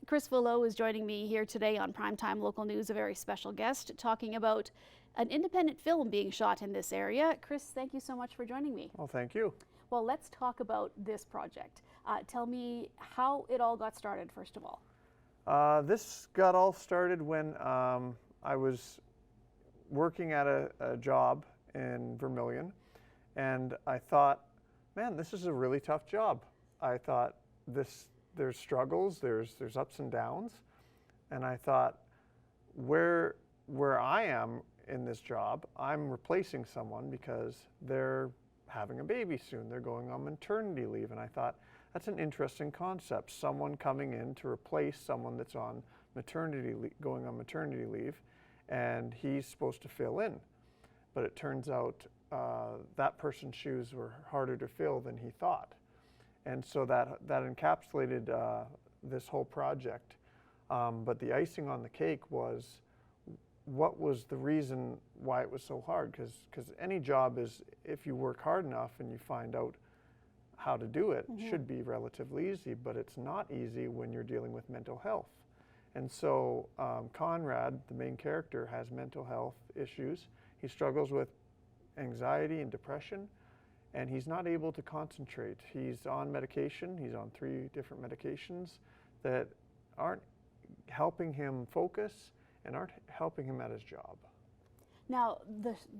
Chris Villot is joining me here today on Primetime Local News, a very special guest, talking about an independent film being shot in this area. Chris, thank you so much for joining me. Well, thank you. Well, let's talk about this project. Tell me how it all got started, first of all. This got all started when I was working at a job in Vermilion, and I thought, man, this is a really tough job. I thought there's struggles, there's ups and downs, and I thought where I am in this job, I'm replacing someone because they're having a baby soon. They're going on maternity leave, and I thought that's an interesting concept. Someone coming in to replace someone that's on going on maternity leave, and he's supposed to fill in. But it turns out that person's shoes were harder to fill than he thought. And so that encapsulated this whole project. But the icing on the cake was, what was the reason why it was so hard? Because any job is, if you work hard enough and you find out how to do it, should be relatively easy, but it's not easy when you're dealing with mental health. And so Conrad, the main character, has mental health issues. He struggles with anxiety and depression, and he's not able to concentrate. He's on medication. He's on 3 different medications that aren't helping him focus and aren't helping him at his job. Now,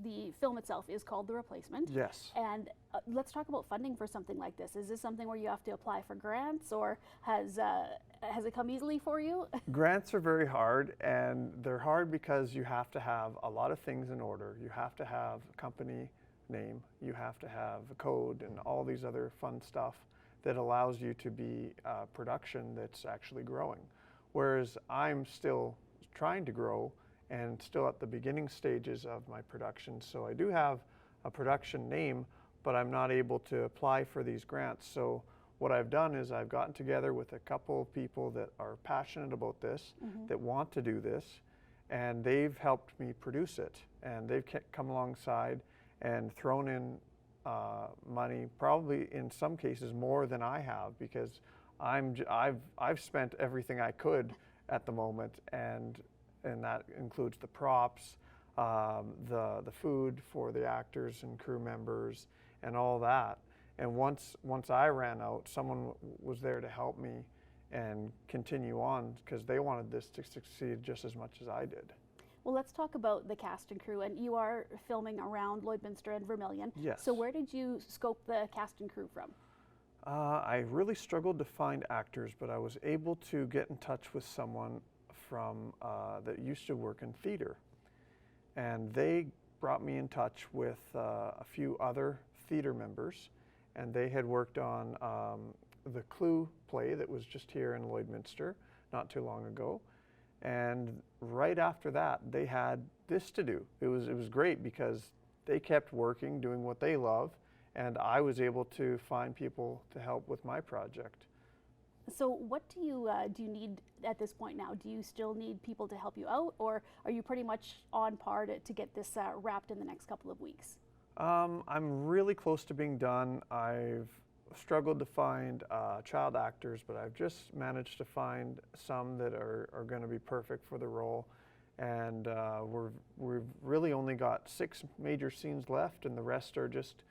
the film itself is called The Replacement. Yes. And let's talk about funding for something like this. Is this something where you have to apply for grants, or has it come easily for you? Grants are very hard, and they're hard because you have to have a lot of things in order. You have to have a company name, you have to have a code, and all these other fun stuff that allows you to be a production that's actually growing. Whereas I'm still trying to grow and still at the beginning stages of my production. So I do have a production name, but I'm not able to apply for these grants. So what I've done is I've gotten together with a couple of people that are passionate about this, that want to do this, and they've helped me produce it. And they've come alongside and thrown in money, probably in some cases more than I have, because I've spent everything I could at the moment, and that includes the props, the food for the actors and crew members, and all that. And once I ran out, someone was there to help me and continue on, because they wanted this to succeed just as much as I did. Well, let's talk about the cast and crew. And you are filming around Lloydminster and Vermilion. Yes. So where did you scope the cast and crew from? I really struggled to find actors, but I was able to get in touch with someone from that used to work in theater, and they brought me in touch with a few other theater members, and they had worked on the Clue play that was just here in Lloydminster not too long ago. And right after that, they had this to do. It was great because they kept working, doing what they love, and I was able to find people to help with my project. So what do you need at this point now? Do you still need people to help you out, or are you pretty much on par to get this wrapped in the next couple of weeks? I'm really close to being done. I've struggled to find child actors, but I've just managed to find some that are going to be perfect for the role. And we've really only got 6 major scenes left, and the rest are just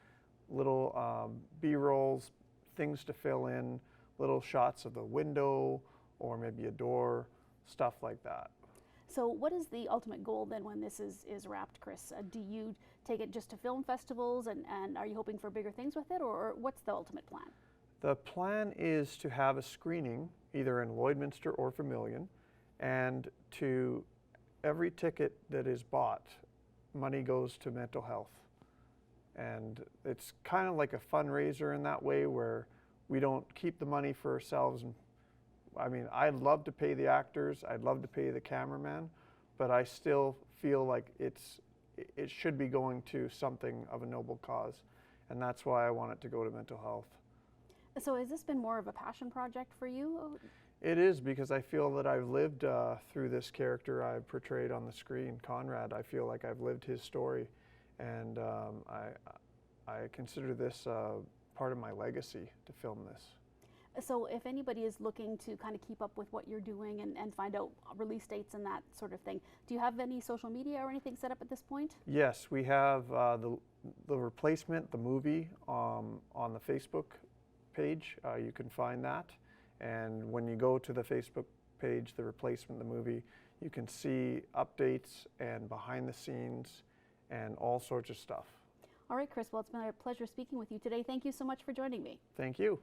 little B-rolls, things to fill in, little shots of the window or maybe a door, stuff like that. So what is the ultimate goal then when this is wrapped, Chris? Do you take it just to film festivals, and are you hoping for bigger things with it, or what's the ultimate plan? The plan is to have a screening either in Lloydminster or Vermilion, and to every ticket that is bought, money goes to mental health. And it's kind of like a fundraiser in that way, where we don't keep the money for ourselves. I mean, I'd love to pay the actors, I'd love to pay the cameraman, but I still feel like it should be going to something of a noble cause, and that's why I want it to go to mental health. So has this been more of a passion project for you? It is, because I feel that I've lived through this character I've portrayed on the screen, Conrad. I feel like I've lived his story, and I consider this part of my legacy to film this. So if anybody is looking to kind of keep up with what you're doing and find out release dates and that sort of thing, do you have any social media or anything set up at this point? Yes, we have the replacement, the movie, on the Facebook page. You can find that. And when you go to the Facebook page, the replacement, the movie, you can see updates and behind the scenes and all sorts of stuff. All right, Chris, well, it's been a pleasure speaking with you today. Thank you so much for joining me. Thank you.